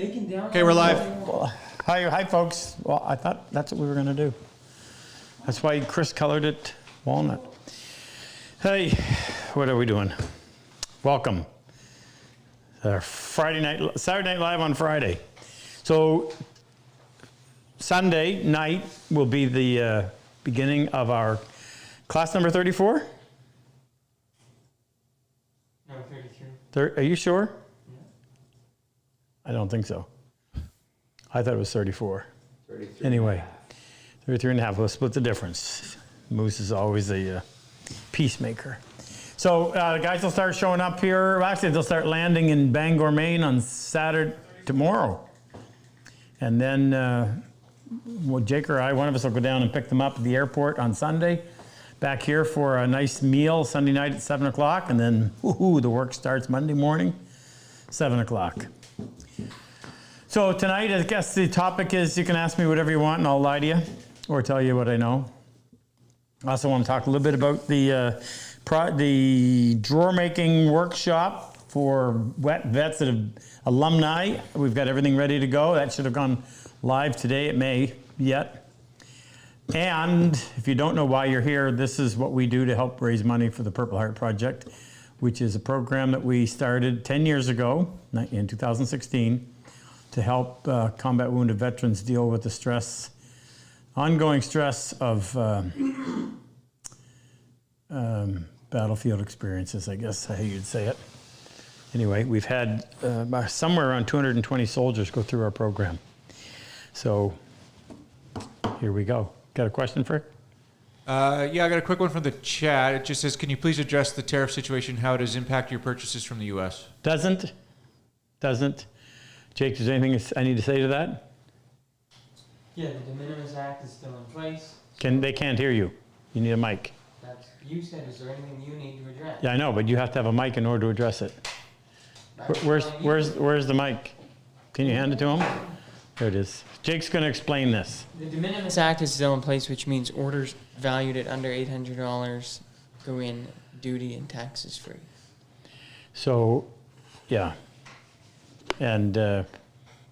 Okay, we're live. Well, hi, folks. Well, I thought that's what we were going to do. That's why Chris colored it walnut. Hey, what are we doing? Welcome. Saturday Night Live on Friday. So Sunday night will be the beginning of our class number 34? No, 33. Are you sure? I don't think so. I thought it was 34. 33 anyway, 33 and a half. We'll split the difference. Moose is always a peacemaker. So the guys will start showing up here. Well, actually, they'll start landing in Bangor, Maine on Saturday, tomorrow. And then Jake or I, one of us will go down and pick them up at the airport on Sunday. Back here for a nice meal Sunday night at 7 o'clock. And then the work starts Monday morning, 7 o'clock. So tonight, I guess the topic is you can ask me whatever you want and I'll lie to you or tell you what I know. I also want to talk a little bit about the drawer making workshop for vets that have alumni. We've got everything ready to go. That should have gone live today. It may yet. And if you don't know why you're here, this is what we do to help raise money for the Purple Heart Project, which is a program that we started 10 years ago in 2016 to help combat wounded veterans deal with the ongoing stress of battlefield experiences, I guess how you'd say it. Anyway, we've had somewhere around 220 soldiers go through our program. So here we go. Got a question, Frick? Yeah, I got a quick one from the chat. It just says, can you please address the tariff situation, how it has impacted your purchases from the U.S.? Doesn't. Jake, is there anything I need to say to that? Yeah, the De Minimis Act is still in place. They can't hear you. You need a mic. You said, is there anything you need to address? Yeah, I know, but you have to have a mic in order to address it. Where's the mic? Can you hand it to him? There it is. Jake's going to explain this. The De Minimis Act is still in place, which means orders valued at under $800 go in duty and taxes free. So, yeah. And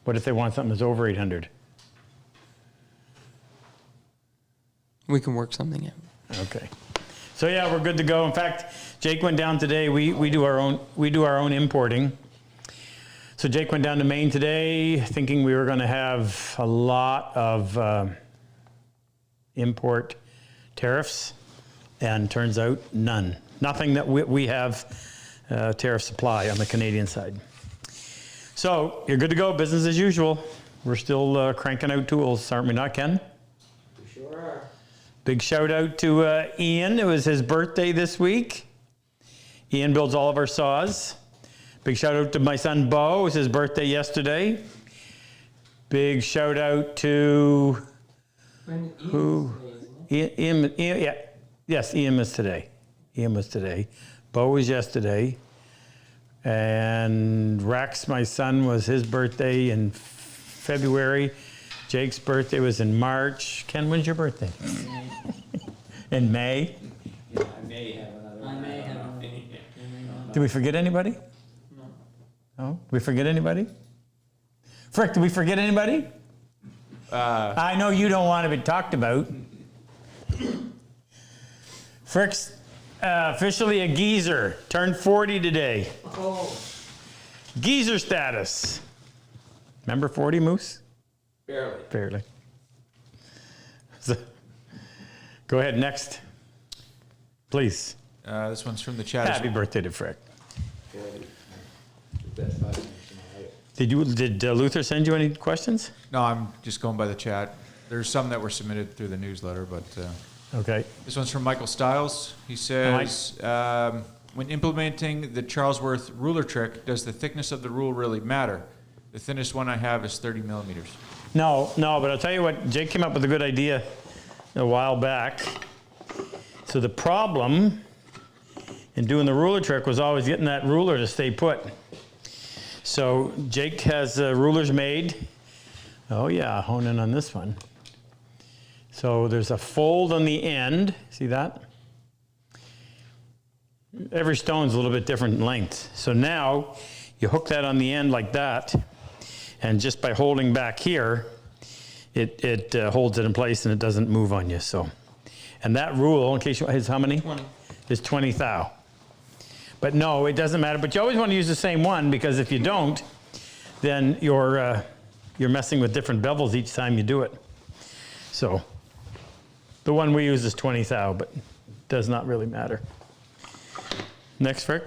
what if they want something that's over 800? We can work something out. Okay. So yeah, we're good to go. In fact, Jake went down today. We do our own importing. So Jake went down to Maine today, thinking we were going to have a lot of import tariffs, and turns out none. Nothing that we have tariff supply on the Canadian side. So you're good to go. Business as usual. We're still cranking out tools, aren't we not, Ken? We sure are. Big shout out to Ian. It was his birthday this week. Ian builds all of our saws. Big shout out to my son Bo. It was his birthday yesterday. Big shout out to who? Ian, yeah. Yes, Ian was today. Bo was yesterday. And Rex, my son, was his birthday in February. Jake's birthday was in March. Ken, when's your birthday? In May? Yeah, I may have another one. Did we forget anybody? No. Did we forget anybody? Frick, did we forget anybody? I know you don't want to be talked about. Frick's officially a geezer. Turned 40 today. Oh. Geezer status. Remember 40, Moose? Barely. So, go ahead, next. Please. This one's from the chat. Happy birthday to Frick. The best 5 minutes of my life. Did Luther send you any questions? No, I'm just going by the chat. There's some that were submitted through the newsletter, but Okay. this one's from Michael Stiles. He says, when implementing the Charlesworth ruler trick, does the thickness of the rule really matter? The thinnest one I have is 30 millimeters. No, but I'll tell you what, Jake came up with a good idea a while back. So the problem in doing the ruler trick was always getting that ruler to stay put. So Jake has rulers made. Oh yeah, hone in on this one. So there's a fold on the end. See that? Every stone's a little bit different in length. So now you hook that on the end like that, And just by holding back here, it holds it in place and it doesn't move on you. So, and that rule, in case you, is how many? 20. Is 20 thou. But no, it doesn't matter. But you always want to use the same one, because if you don't, then you're messing with different bevels each time you do it. So the one we use is 20 thou, but does not really matter. Next, Frick.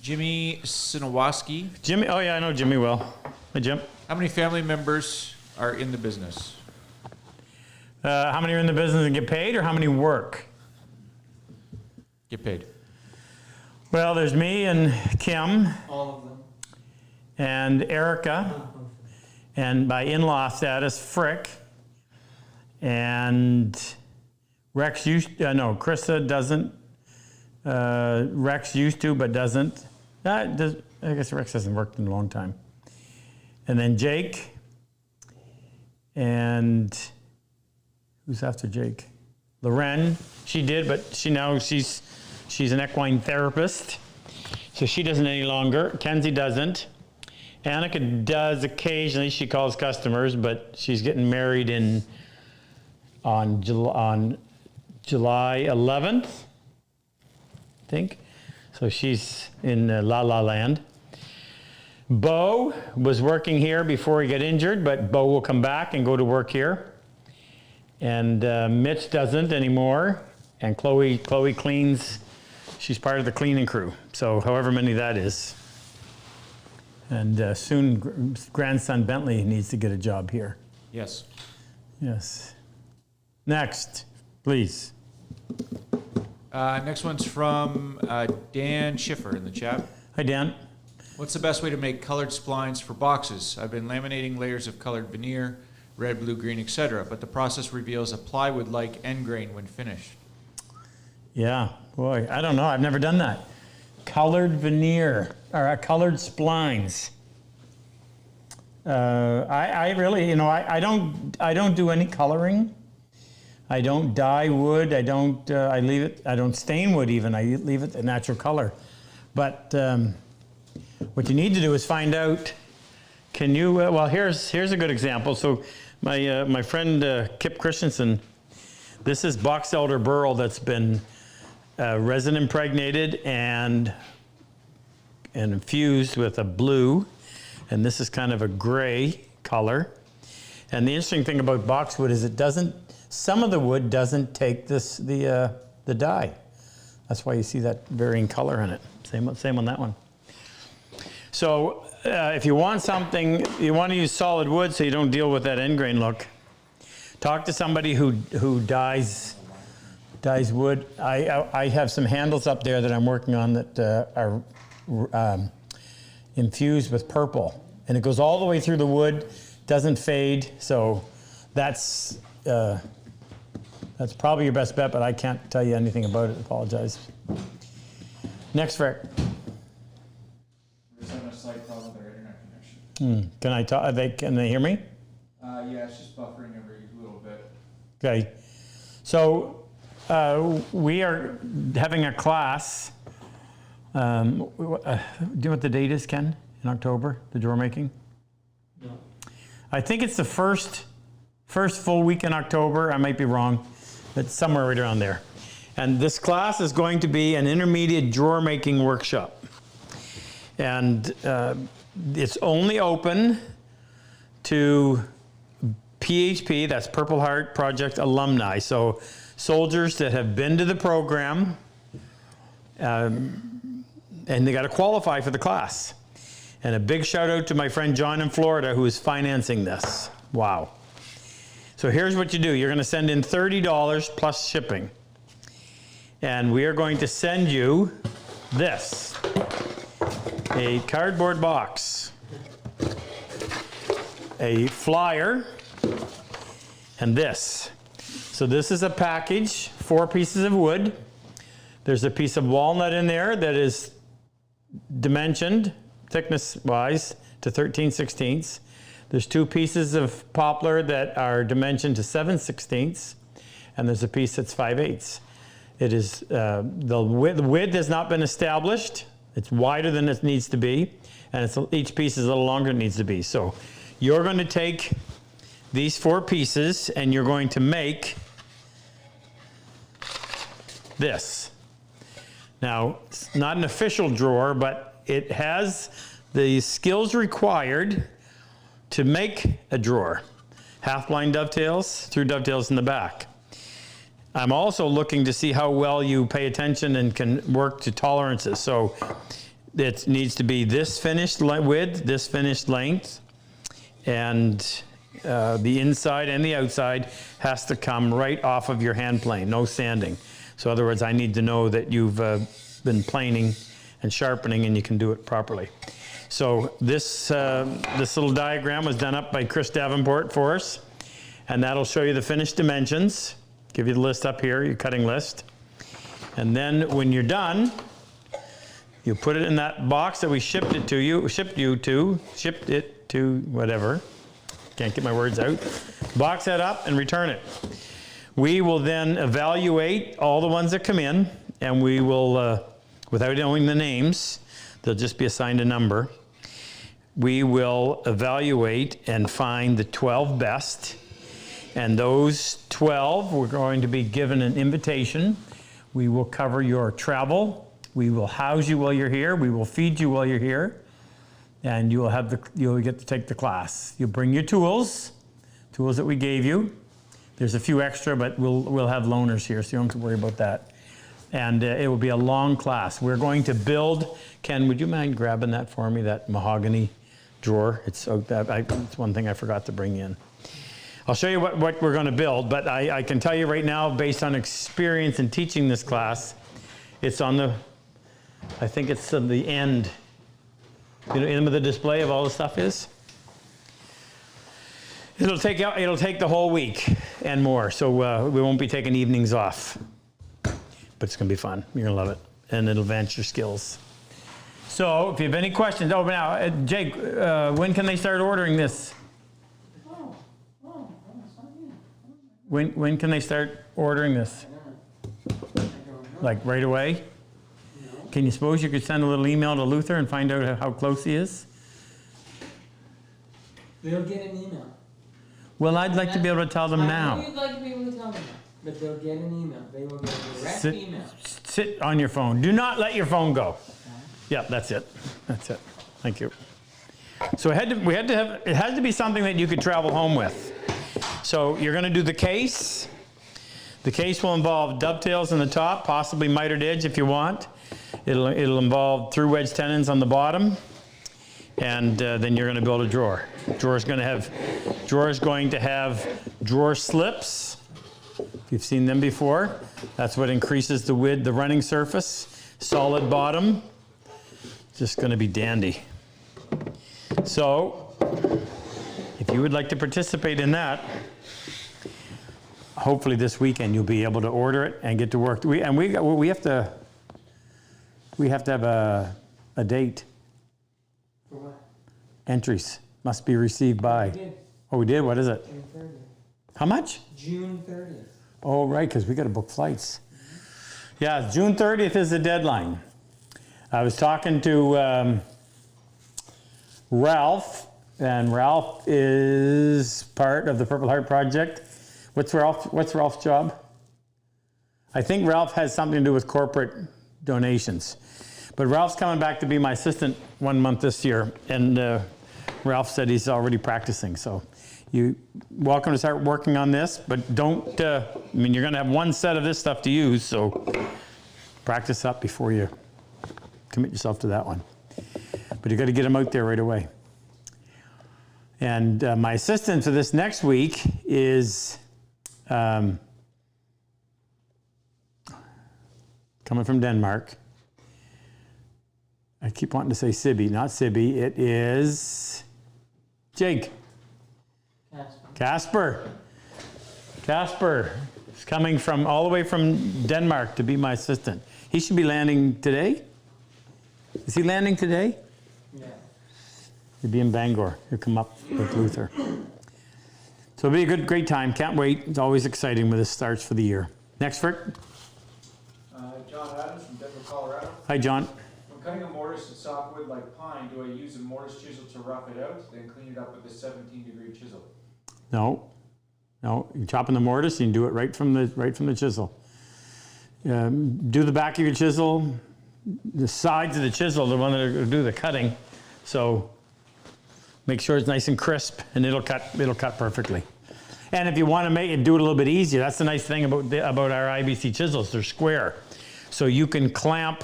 Jimmy Sinowaski. Jimmy, oh yeah, I know Jimmy well. Hi, Jim. How many family members are in the business? How many are in the business and get paid, or how many work? Get paid. Well, there's me and Kim All of them. and Erica, and by in-law status, Frick, and Rex Krista doesn't. Rex used to, but doesn't. I guess Rex hasn't worked in a long time. And then Jake, and who's after Jake? Loren. She did, but she's an equine therapist, so she doesn't any longer. Kenzie doesn't. Annika does occasionally. She calls customers, but she's getting married on July 11th, I think. So she's in La La Land. Bo was working here before he got injured, but Bo will come back and go to work here. And Mitch doesn't anymore. And Chloe cleans. She's part of the cleaning crew. So however many that is. And soon grandson Bentley needs to get a job here. Yes. Yes. Next, please. Next one's from Dan Schiffer in the chat. Hi, Dan. What's the best way to make colored splines for boxes? I've been laminating layers of colored veneer, red, blue, green, etc., but the process reveals a plywood-like end grain when finished. Yeah, boy, I don't know. I've never done that. Colored veneer, or colored splines. I really, I don't do any coloring. I don't dye wood. I leave it. I don't stain wood even. I leave it a natural color. But what you need to do is find out. Can you? Well, here's a good example. So my friend Kip Christensen. This is box elder burl that's been resin impregnated and infused with a blue, and this is kind of a gray color. And the interesting thing about boxwood is some of the wood doesn't take the dye. That's why you see that varying color in it. Same on that one. So if you want something, you want to use solid wood so you don't deal with that end grain look. Talk to somebody who dyes wood. I have some handles up there that I'm working on that are infused with purple, and it goes all the way through the wood, doesn't fade. So that's probably your best bet, but I can't tell you anything about it. Apologize. Next, Rick. We're just having a slight problem with our internet connection. Can I talk? Can they hear me? Yeah, it's just buffering every little bit. Okay. So we are having a class. Do you know what the date is, Ken? In October, the drawer making? No. I think it's the first full week in October. I might be wrong, but somewhere right around there. And this class is going to be an intermediate drawer making workshop. And it's only open to PHP, that's Purple Heart Project alumni. So soldiers that have been to the program, and they got to qualify for the class. And a big shout out to my friend John in Florida who is financing this. Wow. So here's what you do. You're going to send in $30 plus shipping. And we are going to send you this. A cardboard box. A flyer. And this. So this is a package, 4 pieces of wood. There's a piece of walnut in there that is dimensioned, thickness-wise, to 13/16. There's 2 pieces of poplar that are dimensioned to 7/16, and there's a piece that's 5/8. It is the width has not been established. It's wider than it needs to be, and each piece is a little longer than it needs to be. So you're going to take these 4 pieces and you're going to make this. Now, it's not an official drawer, but it has the skills required to make a drawer. Half-blind dovetails, through dovetails in the back. I'm also looking to see how well you pay attention and can work to tolerances. So it needs to be this finished width, this finished length, and the inside and the outside has to come right off of your hand plane, no sanding. So in other words, I need to know that you've been planing and sharpening and you can do it properly. So this little diagram was done up by Chris Davenport for us, and that'll show you the finished dimensions. Give you the list up here, your cutting list. And then when you're done, you put it in that box that we shipped it to whatever. Can't get my words out. Box that up and return it. We will then evaluate all the ones that come in, and we will, without knowing the names, they'll just be assigned a number. We will evaluate and find the 12 best. And those 12, we're going to be given an invitation. We will cover your travel. We will house you while you're here. We will feed you while you're here. And you'll get to take the class. You'll bring your tools that we gave you. There's a few extra, but we'll have loaners here, so you don't have to worry about that. And it will be a long class. We're going to build. Ken, would you mind grabbing that for me, that mahogany drawer? It's one thing I forgot to bring in. I'll show you what we're going to build, but I can tell you right now, based on experience in teaching this class, it's on I think it's on the end. You know, in where the display of all the stuff is. It'll take the whole week and more, so we won't be taking evenings off. But it's going to be fun. You're going to love it, and it'll advance your skills. So if you have any questions, now, Jake, when can they start ordering this? When can they start ordering this? Like right away? Can you suppose you could send a little email to Luther and find out how close he is? They'll get an email. Well, I'd like to be able to tell them I now. know you'd like to be able to tell them that, but they'll get an email. They will get a direct email. Sit on your phone. Do not let your phone go. Yeah, that's it. That's it. Thank you. So it has to be something that you could travel home with. So you're going to do the case. The case will involve dovetails in the top, possibly mitered edge if you want. It'll involve through wedge tenons on the bottom, and then you're going to build a drawer. Drawer is going to have drawer slips. If you've seen them before, that's what increases the width, the running surface. Solid bottom. Just going to be dandy. So, if you would like to participate in that, hopefully this weekend you'll be able to order it and get to work. We have to have a date. For what? Entries must be received by. We did. Oh, we did? What is it? June 30th. How much? June 30th. Oh, right, because we got to book flights. Yeah, June 30th is the deadline. I was talking to Ralph, and Ralph is part of the Purple Heart Project. What's Ralph's job? I think Ralph has something to do with corporate donations. But Ralph's coming back to be my assistant 1 month this year, and Ralph said he's already practicing. So you're welcome to start working on this, but don't, you're going to have one set of this stuff to use, so practice up before you commit yourself to that one. But you got to get them out there right away. And my assistant for this next week is coming from Denmark. I keep wanting to say Sibby, not Sibby. It is Jake. Casper is coming from all the way from Denmark to be my assistant. He should be landing today. Is he landing today? Yeah. He'll be in Bangor. He'll come up with Luther. So it'll be a great time. Can't wait. It's always exciting when this starts for the year. Next, Frick. John Adams from Denver, Colorado. Hi, John. From cutting a mortise in softwood like pine, do I use a mortise chisel to rough it out, then clean it up with a 17-degree chisel? No, you're chopping the mortise, you can do it right from the chisel. Do the back of your chisel, the sides of the chisel, the one that are going to do the cutting. So make sure it's nice and crisp, and it'll cut perfectly. And if you want to do it a little bit easier, that's the nice thing about our IBC chisels. They're square, so you can clamp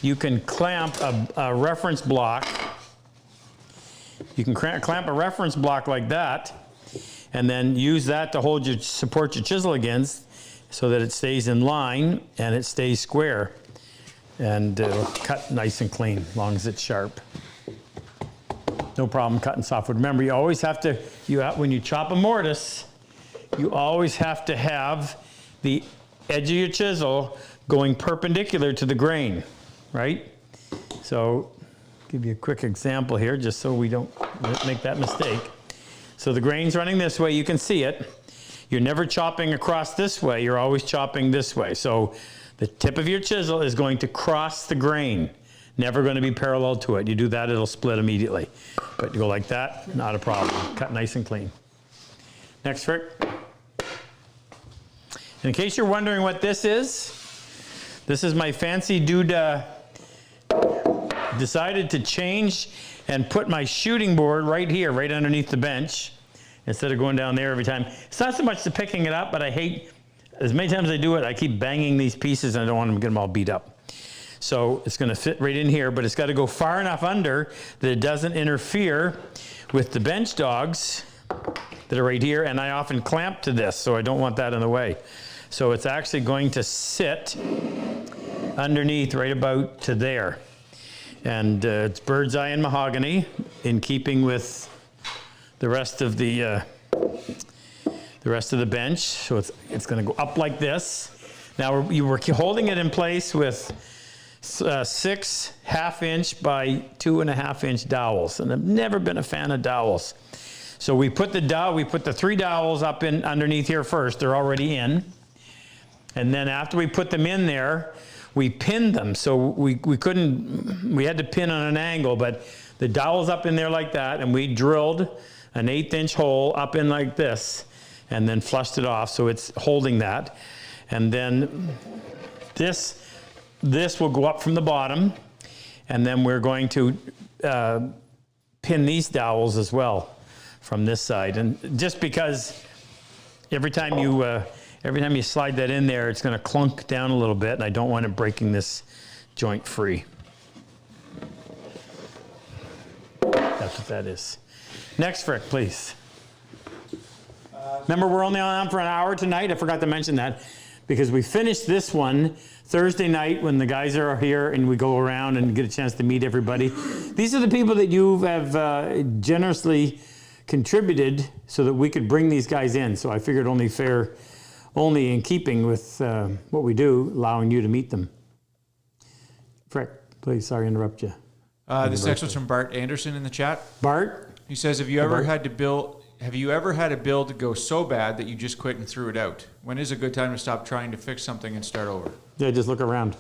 a reference block. You can clamp a reference block like that, and then use that to support your chisel against, so that it stays in line and it stays square, and it'll cut nice and clean as long as it's sharp. No problem cutting softwood. Remember, you always have to, when you chop a mortise, you always have to have the edge of your chisel going perpendicular to the grain, right? So, give you a quick example here, just so we don't make that mistake. So the grain's running this way, you can see it. You're never chopping across this way, you're always chopping this way. So the tip of your chisel is going to cross the grain, never going to be parallel to it. You do that, it'll split immediately. But you go like that, not a problem. Cut nice and clean. Next, Rick. And in case you're wondering what this is my fancy dude decided to change and put my shooting board right here, right underneath the bench, instead of going down there every time. It's not so much the picking it up, but I hate, as many times as I do it, I keep banging these pieces and I don't want to get them all beat up. So it's going to fit right in here, but it's got to go far enough under that it doesn't interfere with the bench dogs that are right here, and I often clamp to this, so I don't want that in the way. So it's actually going to sit underneath right about to there. And it's bird's eye and mahogany, in keeping with the rest of the bench. So it's going to go up like this. Now you were holding it in place with 6 half-inch by 2.5-inch dowels, and I've never been a fan of dowels. So we put the 3 dowels up in underneath here first. They're already in, and then after we put them in there, we pinned them. So we had to pin on an angle, but the dowel's up in there like that, and we drilled an 1/8-inch hole up in like this, and then flushed it off, so it's holding that. And then this will go up from the bottom, and then we're going to pin these dowels as well from this side. And just because every time you slide that in there, it's going to clunk down a little bit, and I don't want it breaking this joint free. That's what that is. Next, Frick, please. Remember, we're only on for an hour tonight. I forgot to mention that, because we finished this one Thursday night when the guys are here and we go around and get a chance to meet everybody. These are the people that you have generously contributed so that we could bring these guys in. So I figured only fair, only in keeping with what we do, allowing you to meet them. Frick, please, sorry to interrupt you. This next one's from Bart Anderson in the chat. Bart? He says, have you ever had a build go so bad that you just quit and threw it out? When is a good time to stop trying to fix something and start over? Yeah, just look around.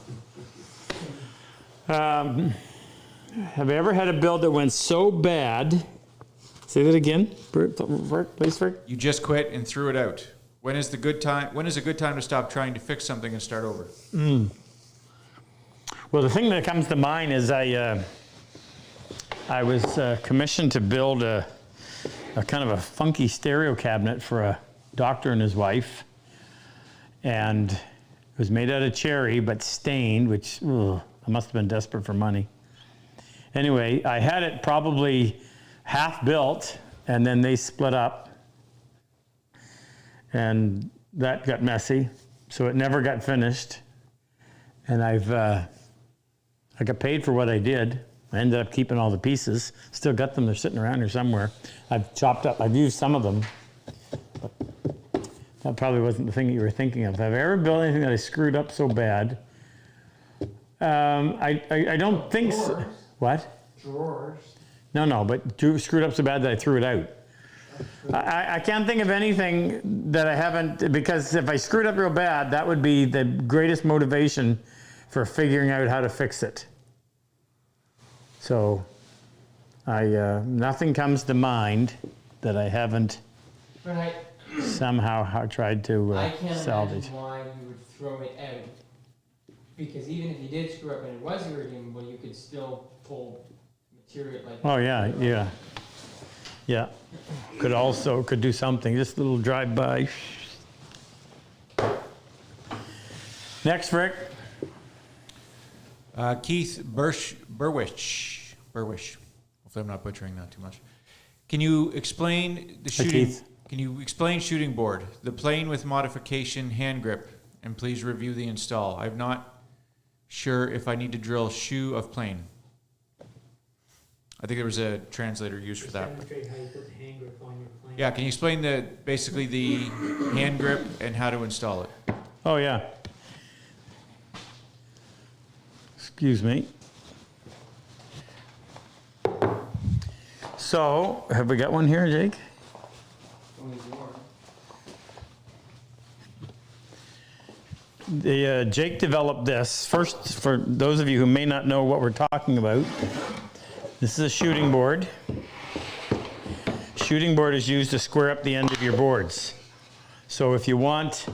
Have you ever had a build that went so bad? Say that again, please, Frick. You just quit and threw it out. When is a good time to stop trying to fix something and start over? Well, the thing that comes to mind is I was commissioned to build a kind of a funky stereo cabinet for a doctor and his wife, and it was made out of cherry but stained, which I must have been desperate for money. Anyway, I had it probably half built, and then they split up, and that got messy, so it never got finished. And I got paid for what I did. I ended up keeping all the pieces. Still got them, they're sitting around here somewhere. I've used some of them, but that probably wasn't the thing that you were thinking of. Have I ever built anything that I screwed up so bad? I don't think so. What? Drawers. No, but screwed up so bad that I threw it out. I can't think of anything that I haven't, because if I screwed up real bad, that would be the greatest motivation for figuring out how to fix it. So nothing comes to mind that I haven't But I somehow tried to I can't salvage. imagine why you would throw it out. Because even if you did screw up and it was irredeemable, you could still pull material like. Oh, yeah, yeah. Yeah. Could do something, just a little drive-by. Next, Rick. Keith Burwish. Hopefully I'm not butchering that too much. Can you explain the shooting? Keith. Can you explain shooting board, the plane with modification hand grip, and please review the install? I'm not sure if I need to drill shoe of plane. I think there was a translator used for that. Demonstrate how you put the hand grip on your plane. Yeah, can you explain basically the hand grip and how to install it? Oh, yeah. Excuse me. So, have we got one here, Jake? Jake developed this. First, for those of you who may not know what we're talking about, this is a shooting board. Shooting board is used to square up the end of your boards. So if you want,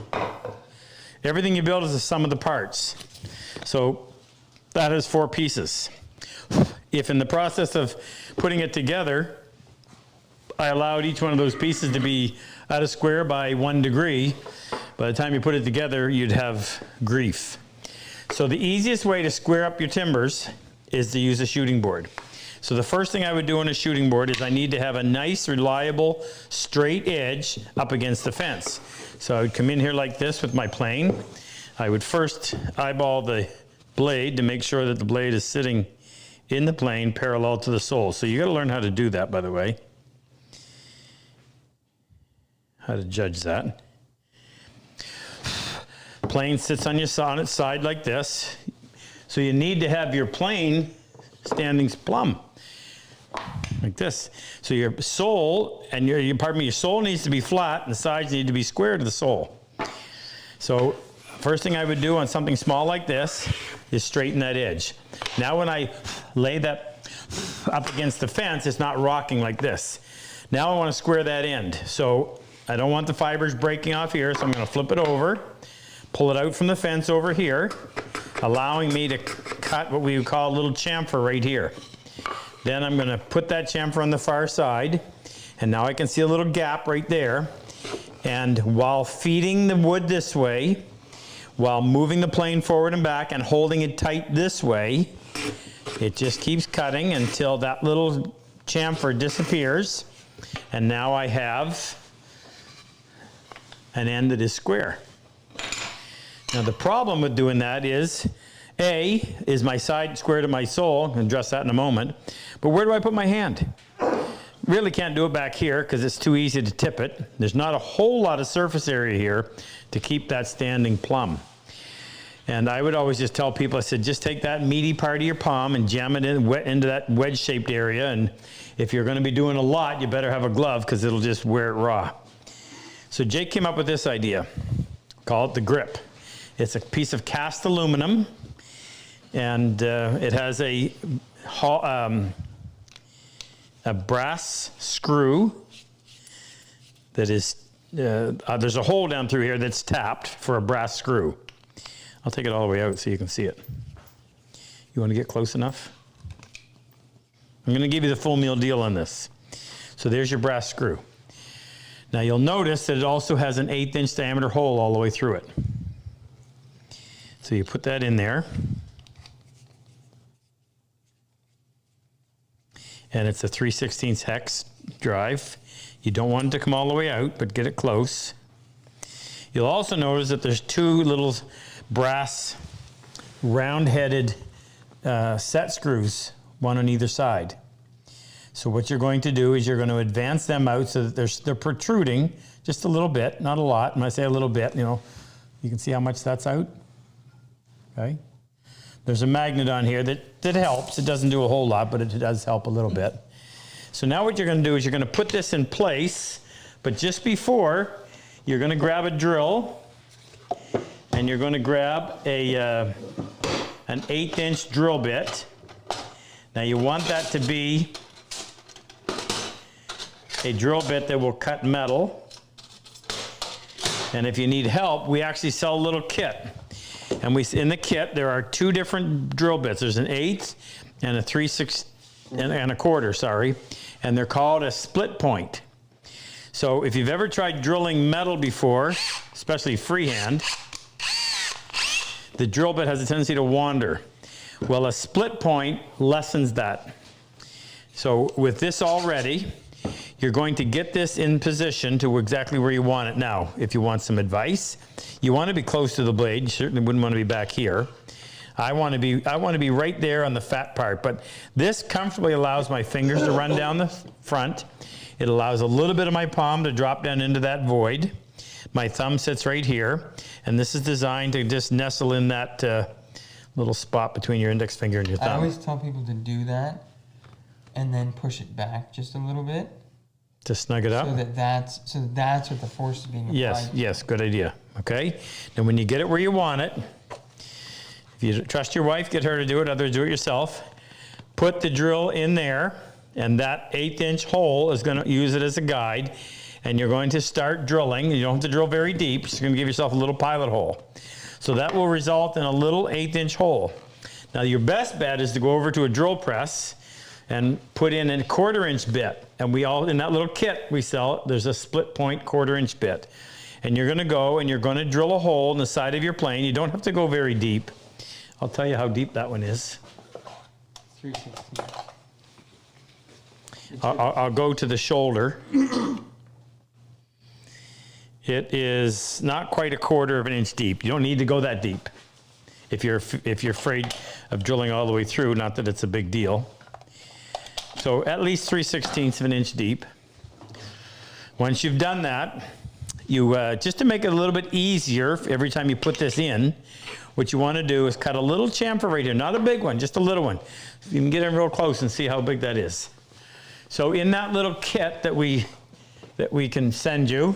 everything you build is the sum of the parts. So that is 4 pieces. If in the process of putting it together, I allowed each one of those pieces to be at a square by 1 degree, by the time you put it together, you'd have grief. So the easiest way to square up your timbers is to use a shooting board. So the first thing I would do on a shooting board is I need to have a nice, reliable, straight edge up against the fence. So I would come in here like this with my plane. I would first eyeball the blade to make sure that the blade is sitting in the plane parallel to the sole. So you got to learn how to do that, by the way. How to judge that. Plane sits on its side like this. So you need to have your plane standing plumb, like this. So your sole and your sole needs to be flat, and the sides need to be square to the sole. So first thing I would do on something small like this is straighten that edge. Now when I lay that up against the fence, it's not rocking like this. Now I want to square that end. So I don't want the fibers breaking off here, so I'm going to flip it over, pull it out from the fence over here, allowing me to cut what we would call a little chamfer right here. Then I'm going to put that chamfer on the far side, and now I can see a little gap right there. And while feeding the wood this way, while moving the plane forward and back and holding it tight this way, it just keeps cutting until that little chamfer disappears. And now I have an end that is square. Now the problem with doing that is, is my side square to my sole? I'll address that in a moment. But where do I put my hand? Really can't do it back here because it's too easy to tip it. There's not a whole lot of surface area here to keep that standing plumb. And I would always just tell people, I said, just take that meaty part of your palm and jam it into that wedge-shaped area. And if you're going to be doing a lot, you better have a glove because it'll just wear it raw. So Jake came up with this idea. Call it the grip. It's a piece of cast aluminum, and it has a brass screw that is, there's a hole down through here that's tapped for a brass screw. I'll take it all the way out so you can see it. You want to get close enough? I'm going to give you the full meal deal on this. So there's your brass screw. Now you'll notice that it also has an 1/8 inch diameter hole all the way through it. So you put that in there. And it's a 3/16 hex drive. You don't want it to come all the way out, but get it close. You'll also notice that there's 2 little brass round-headed set screws, one on either side. So what you're going to do is you're going to advance them out so that they're protruding just a little bit, not a lot. When I say a little bit, you can see how much that's out. Okay. There's a magnet on here that helps. It doesn't do a whole lot, but it does help a little bit. So now what you're going to do is you're going to put this in place, but just before, you're going to grab a drill, and you're going to grab an 1/8 inch drill bit. Now you want that to be a drill bit that will cut metal. And if you need help, we actually sell a little kit. And in the kit, there are 2 different drill bits. There's an 1/8 and a 3/6 and a 1/4, sorry. And they're called a split point. So if you've ever tried drilling metal before, especially freehand, the drill bit has a tendency to wander. Well, a split point lessens that. So with this already, you're going to get this in position to exactly where you want it. Now, if you want some advice, you want to be close to the blade. You certainly wouldn't want to be back here. I want to be right there on the fat part, but this comfortably allows my fingers to run down the front. It allows a little bit of my palm to drop down into that void. My thumb sits right here, and this is designed to just nestle in that little spot between your index finger and your thumb. I always tell people to do that and then push it back just a little bit. To snug it up? So that's what the force is being applied. Yes, good idea. Okay? Now when you get it where you want it, if you trust your wife, get her to do it, others do it yourself. Put the drill in there, and that 1/8-inch hole is going to use it as a guide, and you're going to start drilling. You don't have to drill very deep, just going to give yourself a little pilot hole. So that will result in a little 1/8-inch hole. Now your best bet is to go over to a drill press and put in a 1/4-inch bit. And in that little kit we sell, there's a split point 1/4-inch bit. And you're gonna go and you're gonna drill a hole in the side of your plane. You don't have to go very deep. I'll tell you how deep that one is. 3/16. I'll go to the shoulder. It is not quite 1/4 of an inch deep. You don't need to go that deep if you're afraid of drilling all the way through, not that it's a big deal. So at least 3/16 of an inch deep. Once you've done that, you just to make it a little bit easier every time you put this in, what you want to do is cut a little chamfer right here, not a big one, just a little one. You can get in real close and see how big that is. So in that little kit that we can send you,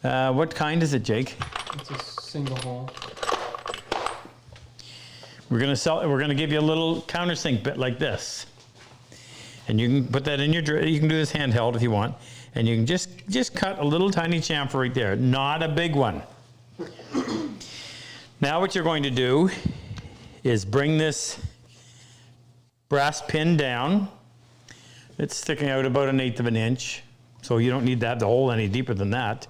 what kind is it, Jake? It's a single hole. We're gonna give you a little countersink bit like this. And you can put that in your drill. You can do this handheld if you want. And you can just cut a little tiny chamfer right there, not a big one. Now what you're going to do is bring this brass pin down. It's sticking out about 1/8 of an inch, so you don't need to have the hole any deeper than that.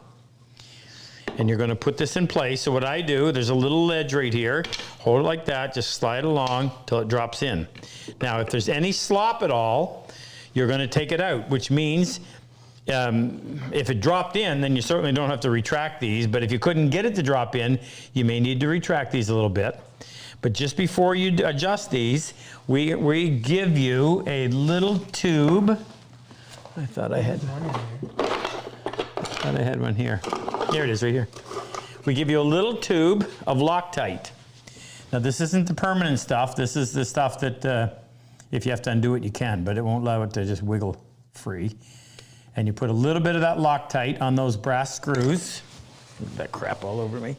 And you're going to put this in place. So what I do, there's a little ledge right here. Hold it like that, just slide along till it drops in. Now if there's any slop at all, you're going to take it out, which means if it dropped in, then you certainly don't have to retract these, but if you couldn't get it to drop in, you may need to retract these a little bit. But just before you adjust these, we give you a little tube. I thought I had one here. Here it is, right here. We give you a little tube of Loctite. Now this isn't the permanent stuff. This is the stuff that if you have to undo it, you can, but it won't allow it to just wiggle free. And you put a little bit of that Loctite on those brass screws. That crap all over me.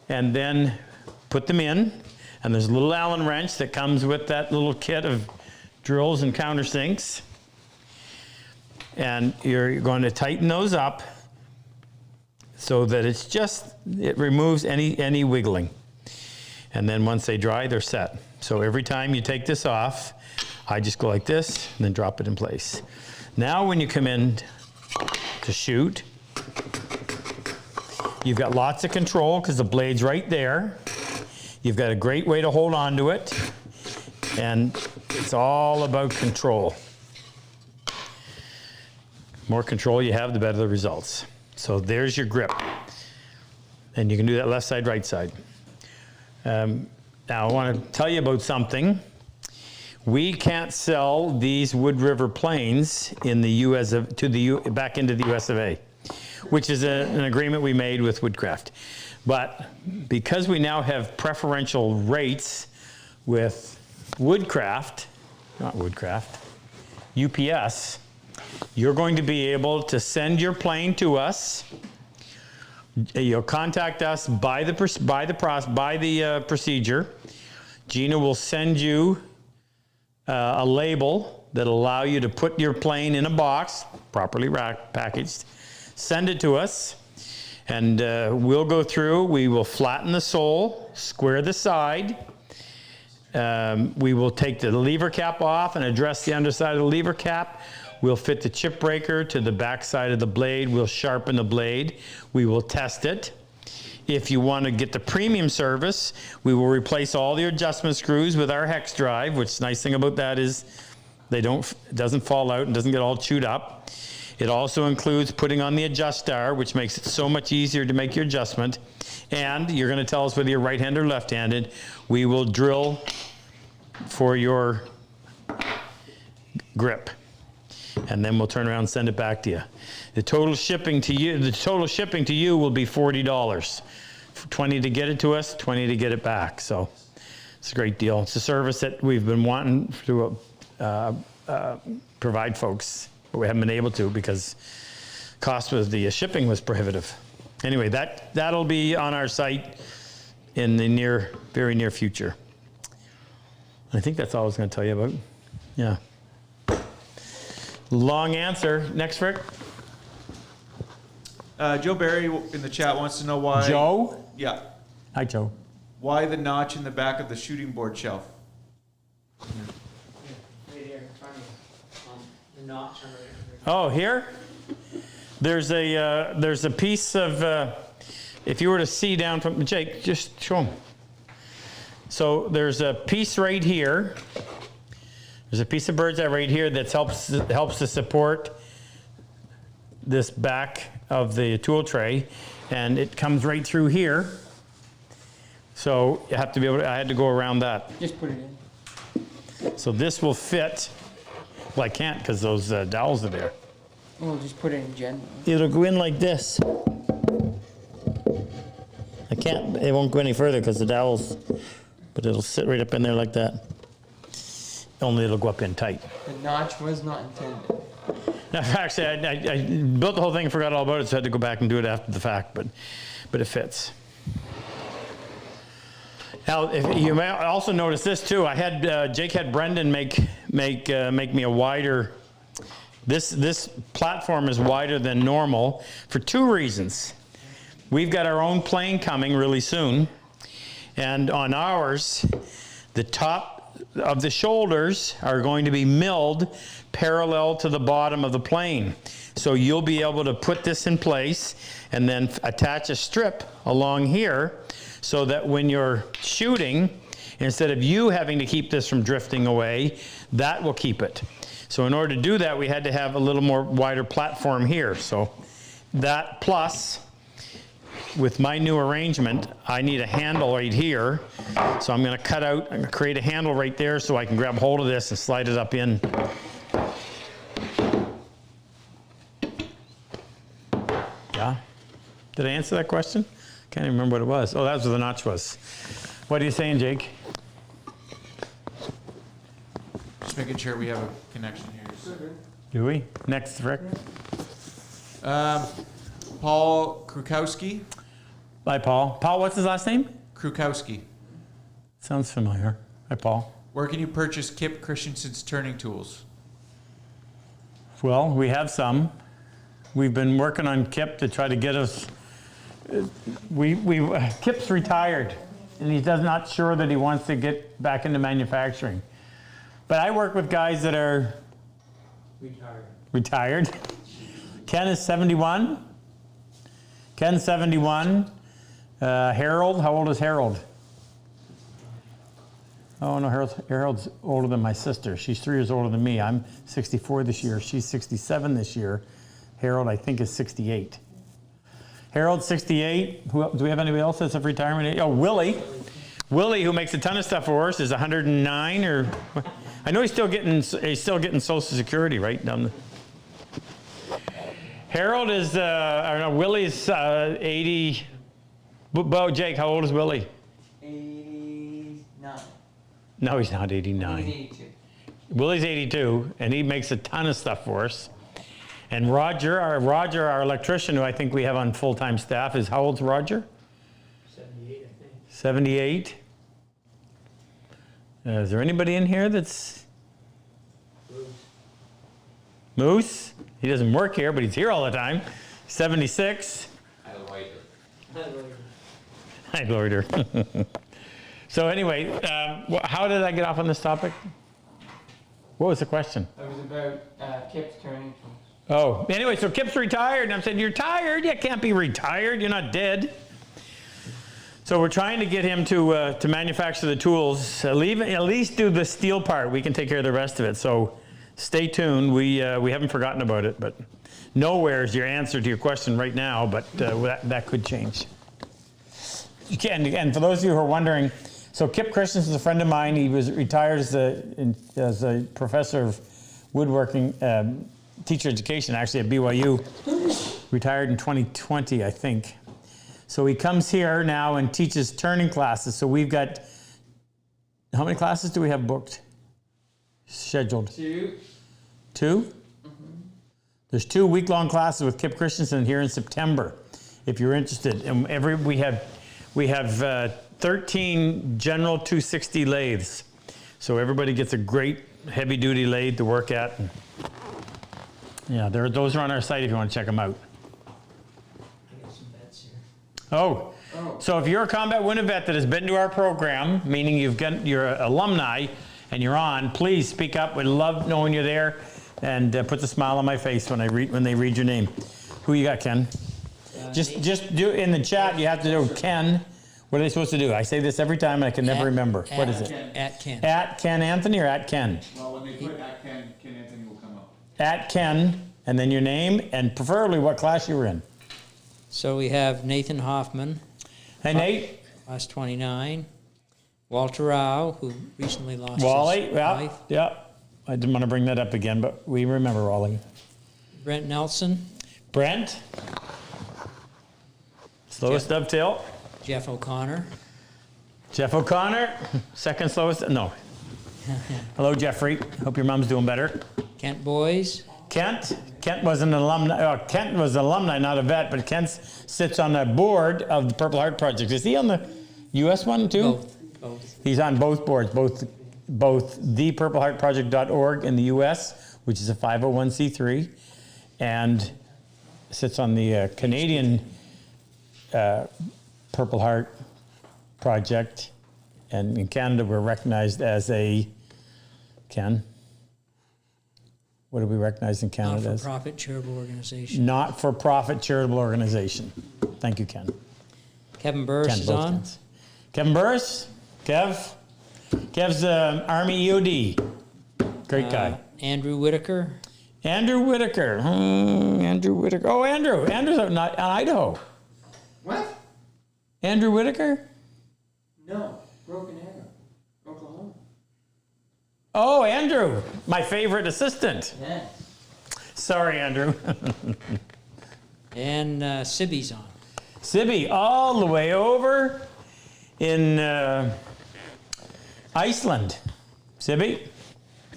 And then put them in. And there's a little Allen wrench that comes with that little kit of drills and countersinks. And you're going to tighten those up so that it removes any wiggling. And then once they dry, they're set. So every time you take this off, I just go like this and then drop it in place. Now when you come in to shoot, you've got lots of control because the blade's right there. You've got a great way to hold on to it, and it's all about control. The more control you have, the better the results. So there's your grip. And you can do that left side, right side. Now I want to tell you about something. We can't sell these Wood River planes in the back into the US of A, which is an agreement we made with Woodcraft. But because we now have preferential rates with UPS, you're going to be able to send your plane to us. You'll contact us by the procedure. Gina will send you a label that'll allow you to put your plane in a box, properly packaged, send it to us, and we'll go through. We will flatten the sole, square the side. We will take the lever cap off and address the underside of the lever cap. We'll fit the chip breaker to the back side of the blade. We'll sharpen the blade. We will test it. If you want to get the premium service, we will replace all the adjustment screws with our hex drive, which the nice thing about that is it doesn't fall out and doesn't get all chewed up. It also includes putting on the adjust star, which makes it so much easier to make your adjustment. And you're going to tell us whether you're right-handed or left-handed. We will drill for your grip, and then we'll turn around and send it back to you. The total shipping to you will be $40. $20 to get it to us, $20 to get it back. So it's a great deal. It's a service that we've been wanting to provide folks, but we haven't been able to because cost of the shipping was prohibitive. Anyway, that'll be on our site in the very near future. I think that's all I was going to tell you about. Yeah. Long answer. Next, Rick. Joe Barry in the chat wants to know why. Joe? Yeah. Hi, Joe. Why the notch in the back of the shooting board shelf? Right here in front of you, on the notch on the. Oh, here? There's a piece of, if you were to see down from, Jake, just show him. So there's a piece right here. There's a piece of bird's eye right here that helps to support this back of the tool tray, and it comes right through here. So you have to be able to, I had to go around that. Just put it in. So this will fit. Well, I can't because those dowels are there. We'll just put it in general. It'll go in like this. I can't, it won't go any further because the dowels, but it'll sit right up in there like that. Only it'll go up in tight. The notch was not intended. Now, actually, I built the whole thing and forgot all about it, so I had to go back and do it after the fact, but it fits. Now, if you may also notice this too. I had Jake had Brendan make me a wider. This platform is wider than normal for two reasons. We've got our own plane coming really soon, and on ours, the top of the shoulders are going to be milled parallel to the bottom of the plane. So you'll be able to put this in place and then attach a strip along here so that when you're shooting, instead of you having to keep this from drifting away, that will keep it. So in order to do that, we had to have a little more wider platform here. So that plus, with my new arrangement, I need a handle right here. So I'm going to cut out and create a handle right there so I can grab hold of this and slide it up in. Yeah? Did I answer that question? Can't even remember what it was. Oh, that's what the notch was. What are you saying, Jake? Just making sure we have a connection here. Do we? Next, Rick. Paul Krukowski. Bye, Paul. Paul, what's his last name? Krukowski. Sounds familiar. Hi, Paul. Where can you purchase Kip Christensen's turning tools? Well, we have some. We've been working on Kip to try to get us. Kip's retired, and he's not sure that he wants to get back into manufacturing. But I work with guys that are retired. Ken is 71. Ken's 71. Harold, how old is Harold? Oh no, Harold's older than my sister. She's 3 years older than me. I'm 64 this year. She's 67 this year. Harold, I think, is 68. Harold's 68. Do we have anybody else that's of retirement age? Oh, Willie. Willie, who makes a ton of stuff for us, is 109 or. I know he's still getting Social Security, right? Down the. Harold is, Willie's 80. Bo, Jake, how old is Willie? 89. No, he's not 89. He's 82. Willie's 82, and he makes a ton of stuff for us. And Roger, our electrician, who I think we have on full-time staff, is how old's Roger? 78, I think. 78. Is there anybody in here that's Moose, he doesn't work here, but he's here all the time. 76. I like it. I loiter. So anyway, how did I get off on this topic? What was the question? It was about Kip's turning points. Oh, anyway, so Kip's retired, and I'm saying, you're tired? You can't be retired. You're not dead. So we're trying to get him to manufacture the tools. At least do the steel part. We can take care of the rest of it. So stay tuned. We haven't forgotten about it, but nowhere is your answer to your question right now, but that could change. And for those of you who are wondering, so Kip Christensen is a friend of mine. He was retired as a professor of woodworking, teacher education, actually at BYU. Retired in 2020, I think. So he comes here now and teaches turning classes. So we've got, how many classes do we have booked? Scheduled? 2. 2? Mm-hmm. There's 2 week-long classes with Kip Christensen here in September, if you're interested. And we have 13 General 260 lathes. So everybody gets a great heavy-duty lathe to work at. And yeah, those are on our site if you want to check them out. I got some bets here. Oh, so if you're a combat wounded vet that has been to our program, meaning you're an alumni and you're on, please speak up. We'd love knowing you're there, and put the smile on my face when they read your name. Who you got, Ken? Just do in the chat. You have to do Ken. What are they supposed to do? I say this every time and I can never remember. What is it? At Ken. At Ken Anthony or at Ken? Well, when they put at Ken Anthony will come up. At Ken, and then your name, and preferably what class you were in. So we have Nathan Hoffman, Hey, Nate. class 29. Walter Rao, who recently lost Wally. his Yeah, wife. yeah. I didn't want to bring that up again, but we remember Wally. Brent Nelson, Brent. Slowest dovetail. Jeff O'Connor, Jeff O'Connor. Second slowest. No. Hello, Jeffrey. Hope your mom's doing better. Kent Boys, Kent was an alumni. Kent was an alumni, not a vet, but Kent sits on the board of the Purple Heart Project. Is he on the U.S. one too? both. He's on both boards, both thepurpleheartproject.org in the U.S., which is a 501c3, and sits on the Canadian Purple Heart Project. And in Canada, we're recognized as a, Ken? What are we recognized in Canada as? Not-for-profit charitable organization. Not-for-profit charitable organization. Thank you, Ken. Kevin Burris Ken, is both on. Kens. Kevin Burris? Kev? Kev's Army EOD. Great guy. Andrew Whitaker, Andrew Whitaker. Andrew Whitaker. Oh, Andrew. Andrew's out in Idaho. What? Andrew Whitaker? No. Broken Arrow. Oklahoma. Oh, Andrew. My favorite assistant. Yeah. Sorry, Andrew. and Sibby's on. Sibby, all the way over in Iceland. Sibby?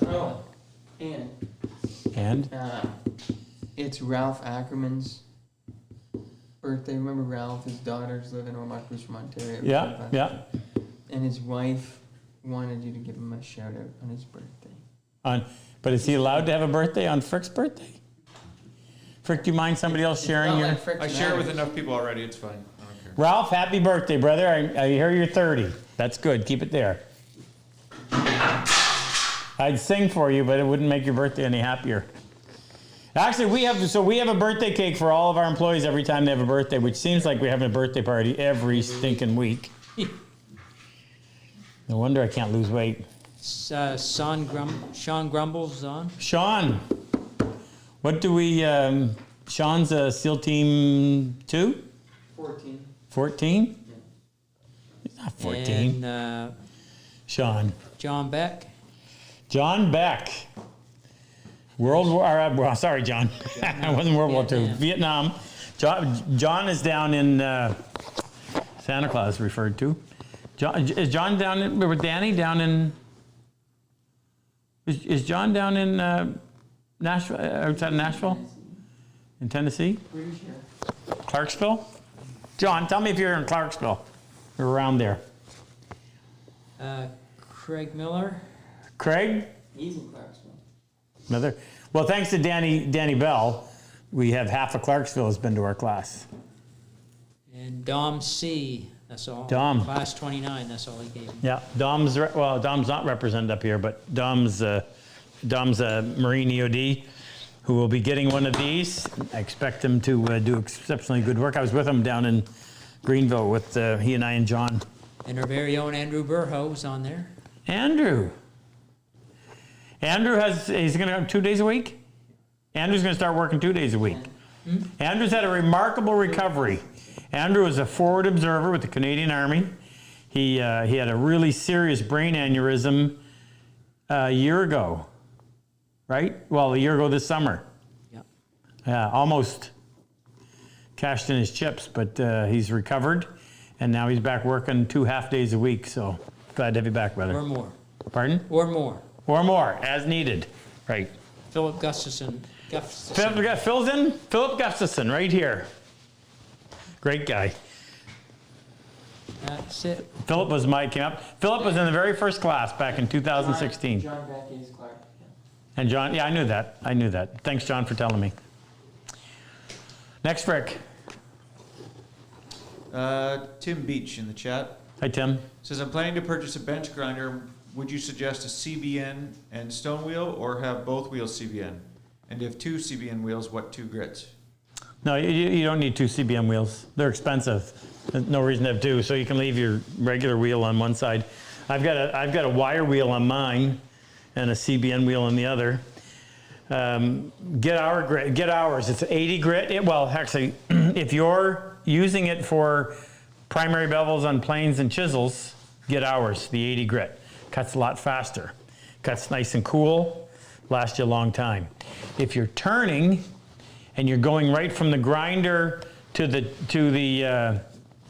Oh. And And? it's Ralph Ackerman's birthday. Remember Ralph? His daughters live in Ormoc from Ontario. Yeah, yeah. And his wife wanted you to give him a shout out on his birthday. But is he allowed to have a birthday on Frick's birthday? Frick, do you mind somebody else sharing your... I share with enough people already. It's fine. I don't care. Ralph, happy birthday, brother. I hear you're 30. That's good. Keep it there. I'd sing for you, but it wouldn't make your birthday any happier. Actually, we have a birthday cake for all of our employees every time they have a birthday, which seems like we're having a birthday party every stinking week. No wonder I can't lose weight. Sean Grumble's on. Sean, what do we... Sean's a SEAL Team 2? 14. 14? He's not 14. And Sean. John Beck. John Beck. Sorry, John. I wasn't World War II. Vietnam. John is down in Santa Claus referred to. Is John down with Danny down in... Is John down in Nashville, outside of Nashville? In Tennessee? Pretty sure. Clarksville? John, tell me if you're in Clarksville or around there. Craig Miller. Craig? He's in Clarksville. Well, thanks to Danny Bell, we have half of Clarksville has been to our class. And Dom C, that's all. Dom. Class 29, that's all he gave me. Yeah, Dom's not represented up here, but Dom's a Marine EOD who will be getting one of these. I expect him to do exceptionally good work. I was with him down in Greenville with he and I and John. And our very own Andrew Burho was on there. Andrew he's going to have 2 days a week? Andrew's going to start working 2 days a week. Andrew's had a remarkable recovery. Andrew is a forward observer with the Canadian Army. He had a really serious brain aneurysm a year ago, right? Well, a year ago this summer. Yep. Yeah, almost cashed in his chips, but he's recovered, and now he's back working 2 half days a week. So glad to have you back, brother. Or more. Pardon? Or more. Or more, as needed. Right. Philip Gustafson. Philip Gustafson, right here. Great guy. That's it. Philip was Philip was in the very first class back in 2016. John Beck is Clark. And John, yeah, I knew that. Thanks, John, for telling me. Next, Frick. Tim Beach in the chat Hi, Tim. says, I'm planning to purchase a bench grinder. Would you suggest a CBN and stone wheel or have both wheels CBN? And if 2 CBN wheels, what 2 grits? No, you don't need 2 CBM wheels. They're expensive. There's no reason to have 2, so you can leave your regular wheel on one side. I've got a wire wheel on mine and a CBN wheel on the other. Get ours. It's 80 grit. Actually, if you're using it for primary bevels on planes and chisels, get ours, the 80 grit. Cuts a lot faster. Cuts nice and cool, lasts you a long time. If you're turning and you're going right from the grinder to the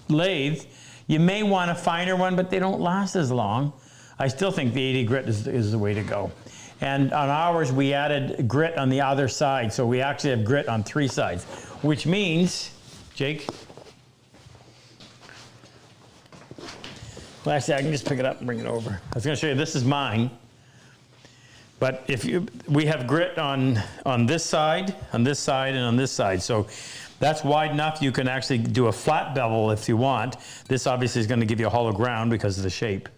lathe, you may want a finer one, but they don't last as long. I still think the 80 grit is the way to go. And on ours, we added grit on the other side, so we actually have grit on 3 sides, which means, Jake? Well, actually, I can just pick it up and bring it over. I was going to show you, this is mine. But we have grit on this side, and on this side. So that's wide enough you can actually do a flat bevel if you want. This obviously is going to give you a hollow ground because of the shape.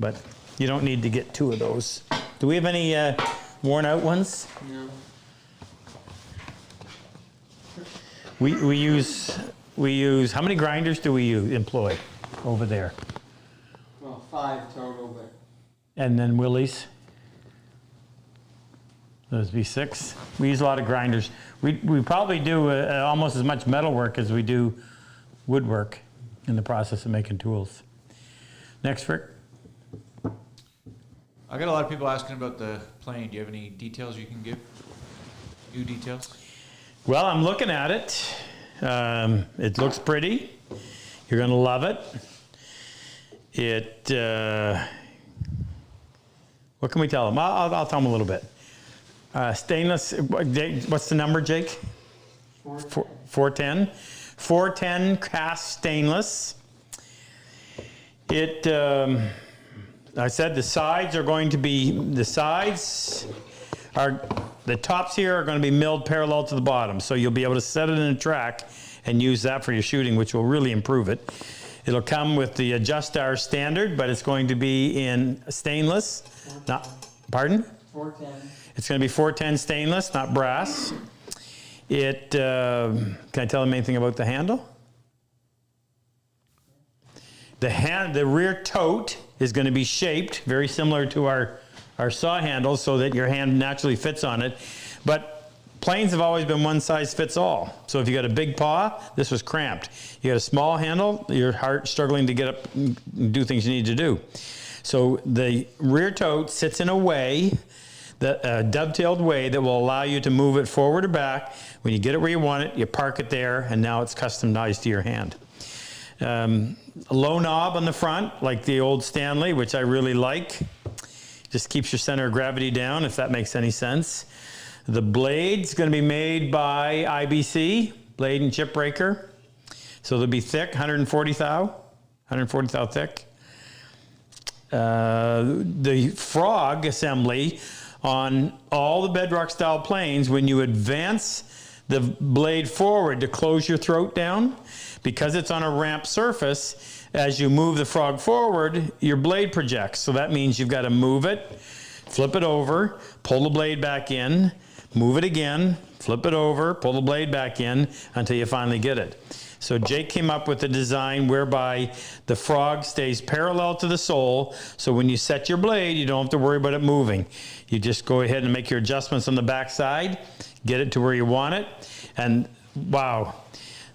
But you don't need to get 2 of those. Do we have any worn out ones? No. We use, how many grinders do we employ over there? Well, 5 total, but And then Willie's? Those would be 6. We use a lot of grinders. We probably do almost as much metal work as we do woodwork in the process of making tools. Next, Rick. I got a lot of people asking about the plane. Do you have any details you can give? New details? Well, I'm looking at it. It looks pretty. You're going to love it. What can we tell them? I'll tell them a little bit. Stainless, what's the number, Jake? 410. 410 cast stainless. I said the sides are going to be, the tops here are going to be milled parallel to the bottom. So you'll be able to set it in a track and use that for your shooting, which will really improve it. It'll come with the Adjustar standard, but it's going to be in stainless. Pardon? 410. It's going to be 410 stainless, not brass. Can I tell them anything about the handle? The rear tote is going to be shaped very similar to our saw handle so that your hand naturally fits on it. But planes have always been one size fits all. So if you got a big paw, this was cramped. You got a small handle, you're struggling to get up and do things you need to do. So the rear tote sits in a way, dovetailed way that will allow you to move it forward or back. When you get it where you want it, you park it there, and now it's customized to your hand. A low knob on the front, like the old Stanley, which I really like. Just keeps your center of gravity down, if that makes any sense. The blade's going to be made by IBC, blade and chip breaker. So they'll be thick, 140 thou thick. The frog assembly on all the bedrock style planes, when you advance the blade forward to close your throat down, because it's on a ramp surface, as you move the frog forward, your blade projects. So that means you've got to move it, flip it over, pull the blade back in, move it again, flip it over, pull the blade back in until you finally get it. So Jake came up with a design whereby the frog stays parallel to the sole, so when you set your blade, you don't have to worry about it moving. You just go ahead and make your adjustments on the back side, get it to where you want it, and wow,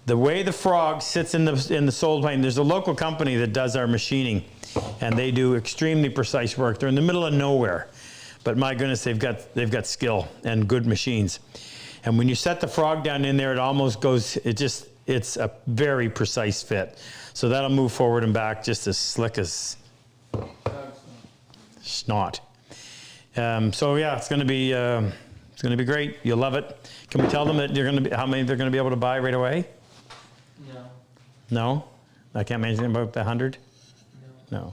the way the frog sits in the sole plane, there's a local company that does our machining, and they do extremely precise work. They're in the middle of nowhere, but my goodness, they've got skill and good machines. And when you set the frog down in there, it almost goes, it's a very precise fit. So that'll move forward and back just as slick as snot. So yeah, it's going to be great. You'll love it. Can we tell them that how many they're going to be able to buy right away? No. No, I can't mention about the 100. No.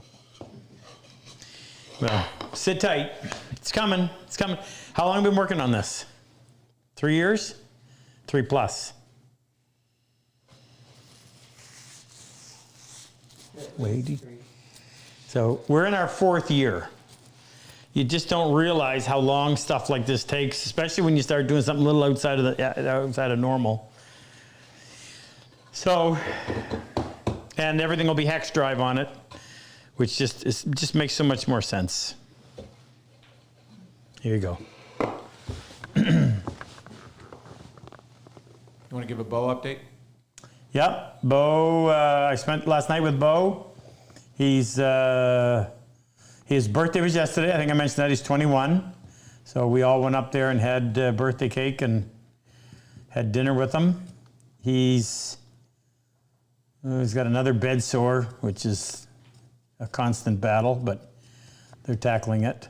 Well, sit tight. It's coming. It's coming. How long have you been working on this? 3 years? 3+. Wait. So we're in our 4th year. You just don't realize how long stuff like this takes, especially when you start doing something a little outside of normal. So, and everything will be hex drive on it, which just makes so much more sense. Here you go. You want to give a bow update? Yep, Bo. I spent last night with Bo. His birthday was yesterday. I think I mentioned that. He's 21. So we all went up there and had birthday cake and had dinner with him. He's got another bed sore, which is a constant battle, but they're tackling it.